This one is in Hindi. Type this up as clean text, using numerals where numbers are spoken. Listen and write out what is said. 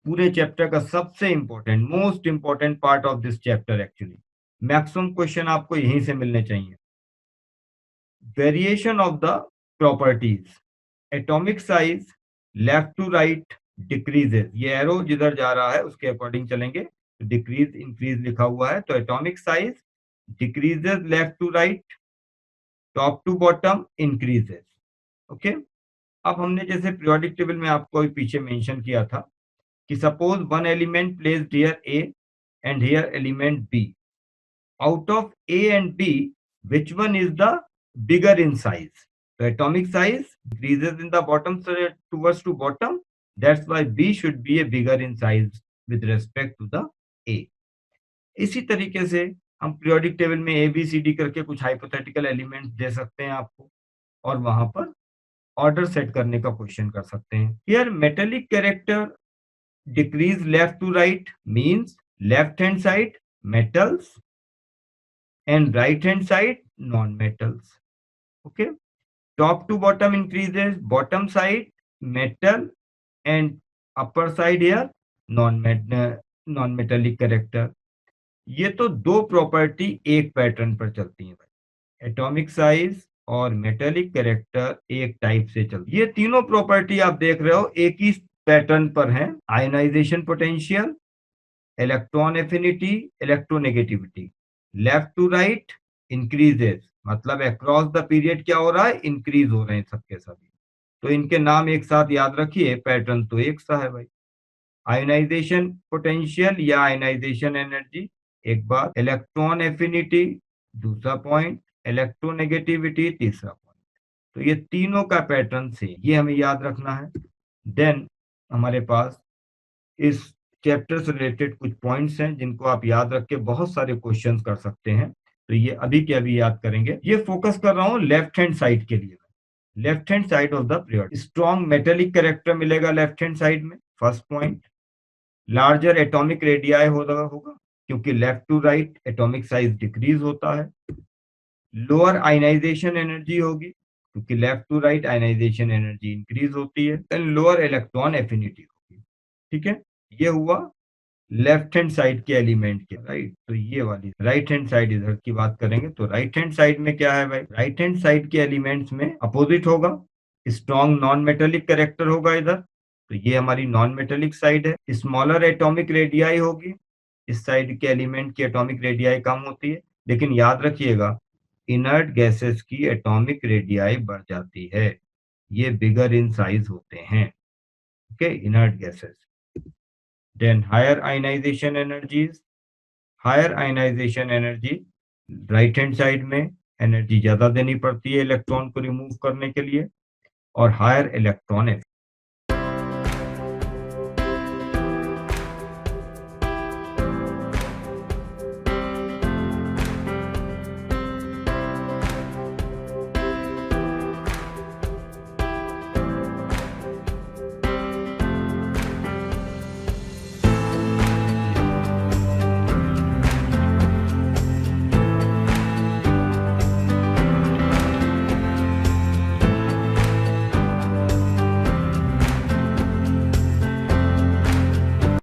पूरे चैप्टर का सबसे important, most important part of this chapter actually. Maximum question आपको यहीं से मिलने चाहिए। Variation of the properties, atomic size left to right decreases, ये एरो जिधर जा रहा है उसके अकॉर्डिंग चलेंगे, डिक्रीज इंक्रीज लिखा हुआ है, तो atomic size decreases left to right, top to bottom increases. Okay, अब हमने जैसे पीरियोडिक टेबल में आपको अभी पीछे मेंशन किया था कि suppose one element placed here A and here element B, out of A and B, which one is the bigger in size? The atomic size decreases in the bottom towards to bottom. That's why B should be a bigger in size with respect to the A. इसी तरीके से हम पीरियोडिक टेबल में ए बी सी डी करके कुछ हाइपोथेटिकल एलिमेंट्स दे सकते हैं आपको, और वहां पर ऑर्डर सेट करने का क्वेश्चन कर सकते हैं। Here metallic character decrease left to right means left hand side metals and right hand side non-metals. Okay, top to bottom increases, bottom side metal and upper side here non-metallic character. ये तो दो प्रॉपर्टी एक पैटर्न पर चलती हैं भाई, एटॉमिक साइज और मेटेलिक कैरेक्टर एक टाइप से चलती है। ये तीनों प्रॉपर्टी आप देख रहे हो एक ही पैटर्न पर हैं, ionization potential, electron affinity, electronegativity, left to right increases, मतलब अक्रॉस द पीरियड क्या हो रहा है, इंक्रीज हो रहे हैं सबके सभी। तो इनके नाम एक साथ याद रखिए, पैटर्न तो एक सा है भाई। आयोनाइजेशन पोटेंशियल या आयोनाइजेशन एनर्जी एक बात, इलेक्ट्रॉन एफिनिटी दूसरा पॉइंट, इलेक्ट्रोनेगेटिविटी तीसरा पॉइंट। तो ये तीनों का पैटर्न से ये हमें याद रखना है। देन हमारे पास इस चैप्टर से रिलेटेड कुछ पॉइंट्स हैं जिनको आप याद रख के बहुत सारे क्वेश्चंस कर सकते हैं, तो ये अभी के अभी याद करेंगे। ये फोकस कर रहा हूँ लेफ्ट हैंड साइड के लिए, left hand side of the period. Strong metallic character मिलेगा लेफ्ट हैंड साइड में, first point. Larger atomic radii होगा क्योंकि left to right atomic size decrease होता है। लोअर आयनाइजेशन एनर्जी होगी क्योंकि left to right ionization energy increase होती है। देन लोअर इलेक्ट्रॉन एफिनिटी होगी। ठीक है, ये हुआ लेफ्ट हैंड साइड के एलिमेंट के, राइट। तो ये वाली राइट हैंड साइड इधर की बात करेंगे, तो राइट हैंड साइड में क्या है भाई, राइट हैंड साइड के एलिमेंट्स में अपोजिट होगा, स्ट्रॉन्ग नॉन मेटेलिक कैरेक्टर होगा इधर, तो ये हमारी नॉन मेटेलिक साइड है। स्मॉलर एटॉमिक रेडियाई होगी, इस साइड के एलिमेंट की एटॉमिक रेडियाई कम होती है, लेकिन याद रखिएगा इनर्ट गैसेस की एटॉमिक रेडियाई बढ़ जाती है, ये बिगर इन साइज होते हैं। Okay, inert gases. Then higher ionization energies, higher ionization energy right hand side में एनर्जी ज्यादा देनी पड़ती है इलेक्ट्रॉन को रिमूव करने के लिए, और हायर इलेक्ट्रॉन